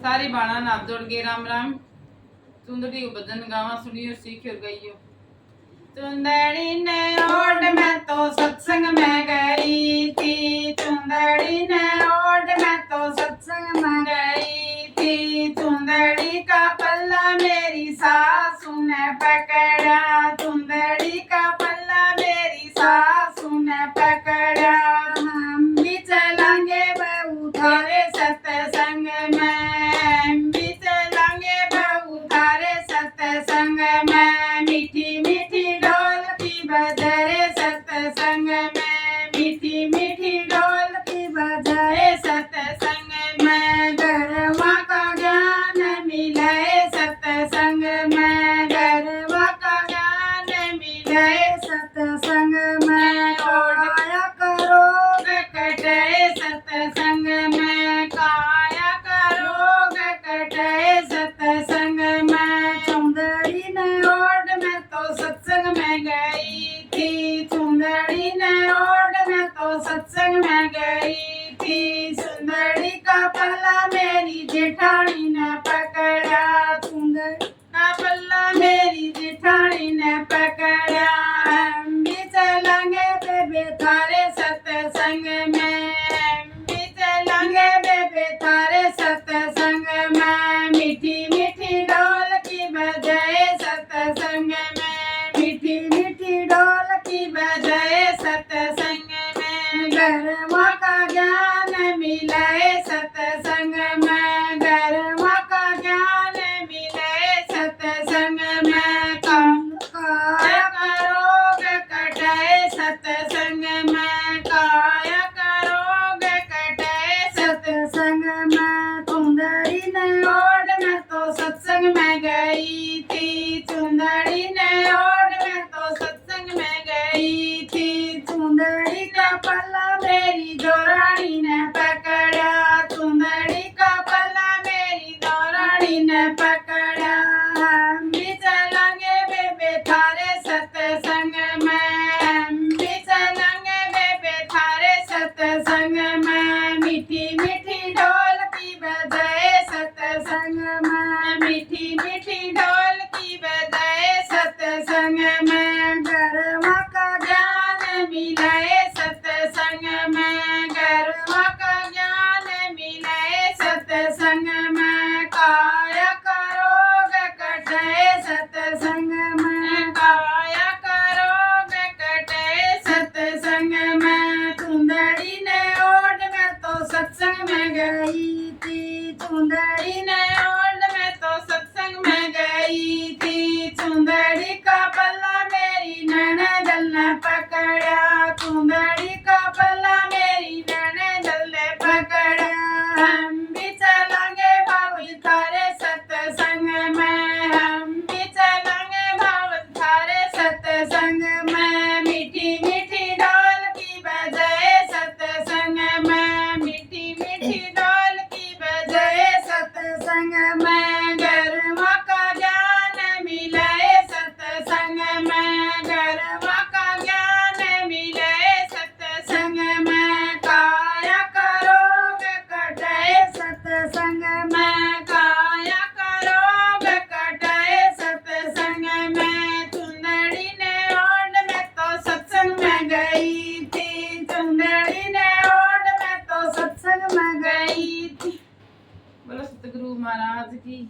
सारी बाणा नाथ जोड़ के राम राम। चुंदड़ी को भजन गावा सुनियो सीखियो गईयो। चुंदड़ी ने ओढ़ मैं तो सत्संग में गई थी, चुंदड़ी ने ओढ़ मैं तो सत्संग में गई थी। चुंदड़ी का पल्ला मेरी सासू ने पकड़ा, चुंदड़ी का पल्ला मेरी सासू ने पकड़ा। हम भी चलेंगे बहू थारे सत्संग में, हम भी चलेंगे बहू थारे सत्संग में। मीठी मीठी ढोल की बजाए सत्संग में, मीठी मीठी ढोल की बजाए सत्संग में। गरवा का ज्ञान मिलाए सत्संग में, गरवा का ज्ञान मिलाए सत्संग में। काया करोग कटाए सत्संग में, काया करोग कटाए सत्संग में। चुंदड़ी ने ओढ़ मैं तो सत्संग में गई थी, चुंदड़ी ने ओढ़ मैं तो सत्संग में गई थी। सुंदरी का पल्ला मेरी जेठानी ने पकड़ा, चुंदड़ी का पल्ला मेरी जेठानी ने पकड़ा। हम भी चलेंगे बेबे थारे सत्संग में, हम भी चलेंगे बेबे थारे सत्संग में। मीठी मीठी ढोल की बजाए सत्संग में, मीठी मीठी ढोल की बजाए सत्संग में। गरवा का ज्ञान मिलाए सत्संग में, गरवा का ज्ञान मिलाए सत्संग में। काया करोग कटाए सत्संग में, काया करोग कटाए सत्संग में। चुंदड़ी ने ओढ़ मैं तो सत्संग में गई थी, चुंदड़ी ने ओढ़ मैं तो सत्संग में गई थी। चुंदड़ी का पल्ला मेरी जोरानी ने पकड़ा, चुंदड़ी का पल्ला मेरी जोरानी ने पकड़ा। हम भी चलेंगे बेबे थारे सत्संग में, हम भी चलेंगे बेबे थारे सत्संग में। मीठी मीठी ढोल की बजाए सत्संग में, मीठी मीठी ढोल की बजाए सत्संग में। गरवा का ज्ञान मिलाए सत्संग में, गरवा का ज्ञान मिलाए सत्संग में। काया करोग कटाए सत्संग में, काया करोग कटाए सत्संग में। चुंदड़ी ने ओढ़ मैं तो सत्संग में गई थी, चुंदड़ी ने ओढ़ मैं तो सत्संग में गई थी। चुंदड़ी का पल्ला मेरी ननदल ने पकड़ा, चुंदड़ी का पल्ला मेरी ननदल ने पकड़ा। हम भी चलेंगे बाबू थारे सत्संग में, हम भी चलेंगे बाबू थारे सत्संग में। मीठी मीठी ढोल की बजाए सत्संग में, मीठी मीठी ढोल की बजाए सत्संग में। गरवा का ज्ञान मिलाए सत्संग में, गरवा का ज्ञान मिलाए सत्संग में। काया करोग कटाए सत्संग में, काया करोग कटाए सत्संग में। चुंदड़ी ने ओढ़ मैं तो सत्संग में गई थी, चुंदड़ी ने ओढ़ मैं तो सत्संग में गई थी। बोलो सतगुरु महाराज की।